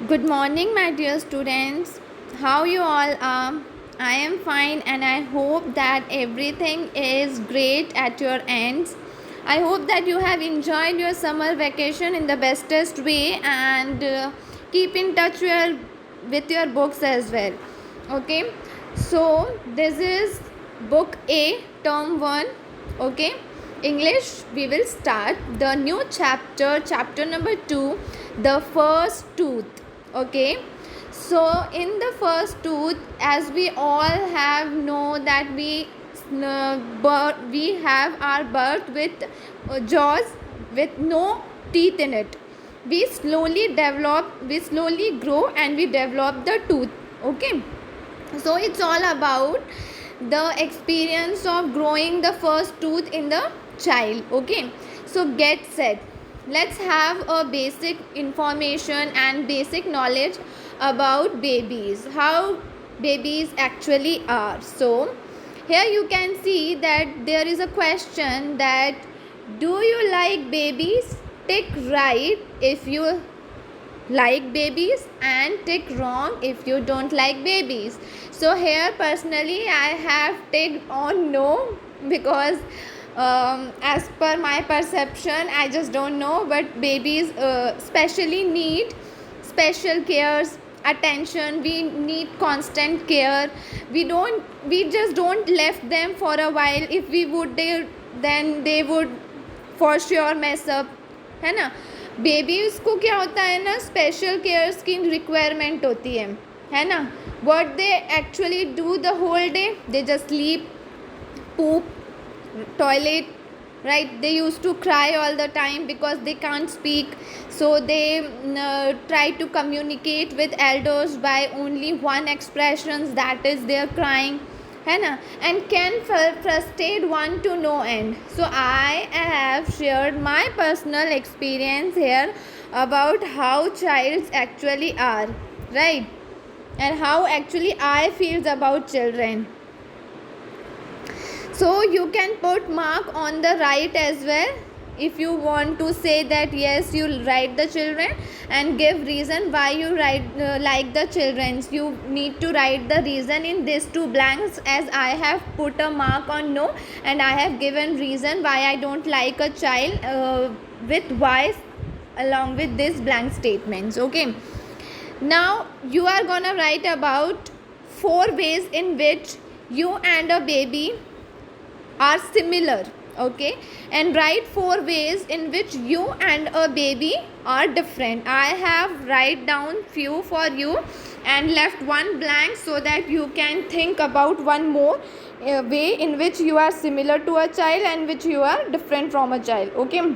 Good morning, my dear students. How you all are? I am fine, and I hope that everything is great at your ends. I hope that you have enjoyed your summer vacation in the bestest way and keep in touch with your books as well. Okay, so this is book A, term 1. Okay, English. We will start the new chapter number 2, the first tooth. Okay, so in the first tooth, as we all have know that we have our birth with jaws with no teeth in it. We slowly grow, and we develop the tooth. Okay, so it's all about the experience of growing the first tooth in the child. Okay, so get set, let's have a basic information and basic knowledge about babies, how babies actually are. So here you can see that there is a question that, do you like babies? Tick right if you like babies, and tick wrong if you don't like babies. So here personally I have ticked on no, because as per my perception I just don't know, but babies especially need special cares, attention. We need constant care. We just don't left them for a while. If we would, then they would for sure mess up, है ना. Babies को क्या होता है ना, special cares की requirement होती है ना. What they actually do the whole day, they just sleep, poop, toilet, right? They used to cry all the time because they can't speak, so they try to communicate with elders by only one expressions, that is their crying, है ना. And can frustrate one to no end. So I have shared my personal experience here about how childs actually are, right? And how actually I feels about children. So you can put mark on the right as well if you want to say that yes, you write the children, and give reason why you write like the children's. You need to write the reason in these two blanks, as I have put a mark on no, and I have given reason why I don't like a child with why along with these blank statements. Okay, now you are gonna write about 4 ways in which you and a baby are similar. Okay, and write 4 ways in which you and a baby are different. I have write down few for you and left one blank so that you can think about one more way in which you are similar to a child and which you are different from a child. Okay,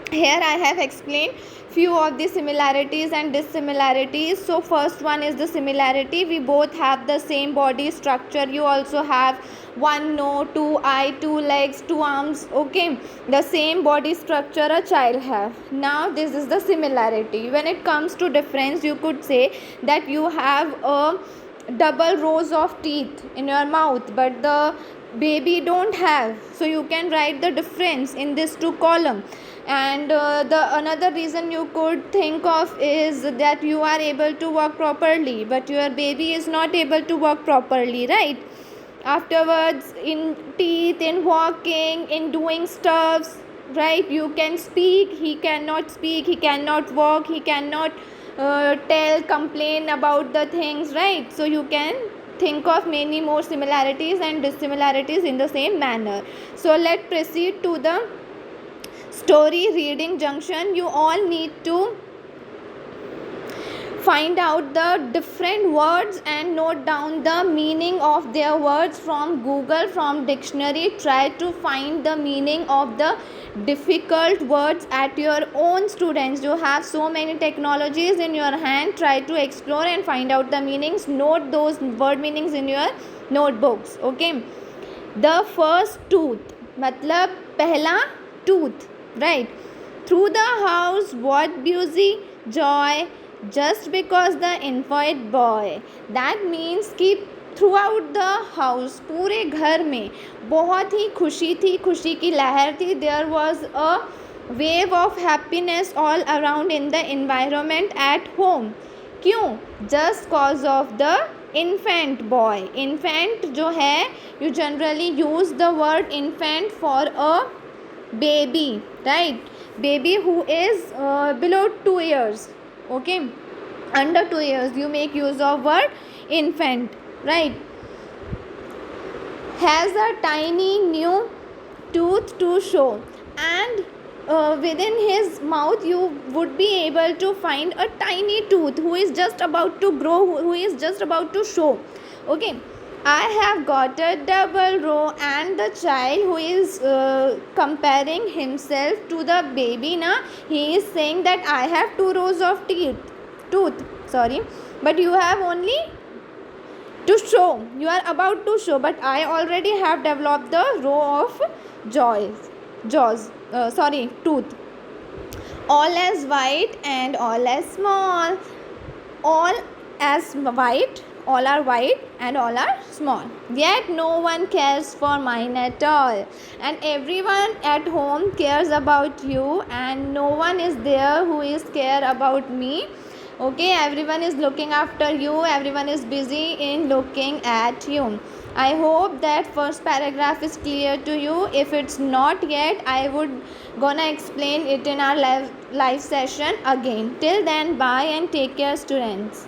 here I have explained few of the similarities and dissimilarities. So first one is the similarity. We both have the same body structure. You also have one nose, two eye, two legs, two arms. Okay, the same body structure a child have. Now this is the similarity. When it comes to difference, you could say that you have a double rows of teeth in your mouth, but the baby don't have. So you can write the difference in this two column. And the another reason you could think of is that you are able to walk properly, but your baby is not able to walk properly, right? Afterwards, in teeth, in walking, in doing stuffs, right? You can speak, he cannot speak, he cannot walk, he cannot complain about the things, right? So you can think of many more similarities and dissimilarities in the same manner. So let's proceed to the story reading junction. You all need to find out the different words and note down the meaning of their words from Google, from dictionary. Try to find the meaning of the difficult words at your own. Students, you have so many technologies in your hand. Try to explore and find out the meanings. Note those word meanings in your notebooks. Okay, the first tooth मतलब पहला tooth, right? Through the house what busy joy, just because the infant boy. That means कि through out the house, पूरे घर में बहुत ही खुशी थी, खुशी की लहर थी. There was a wave of happiness all around in the environment at home. क्यों? Just cause of the infant boy. Infant जो है, you generally use the word infant for a baby, right? Baby who is below 2 years, okay, under 2 years, you make use of word infant, right? Has a tiny new tooth to show, and within his mouth you would be able to find a tiny tooth who is just about to grow, who is just about to show, okay. I have got a double row, and the child who is comparing himself to the baby, na, he is saying that I have 2 rows of tooth, sorry, but you have only to show, you are about to show, but I already have developed the row of tooth. All as white and all as small, all as white, all are white and all are small, yet no one cares for mine at all. And everyone at home cares about you, and no one is there who is care about me, okay. Everyone is looking after you, everyone is busy in looking at you. I hope that first paragraph is clear to you. If it's not yet, I would gonna explain it in our live session again. Till then, bye and take care, students.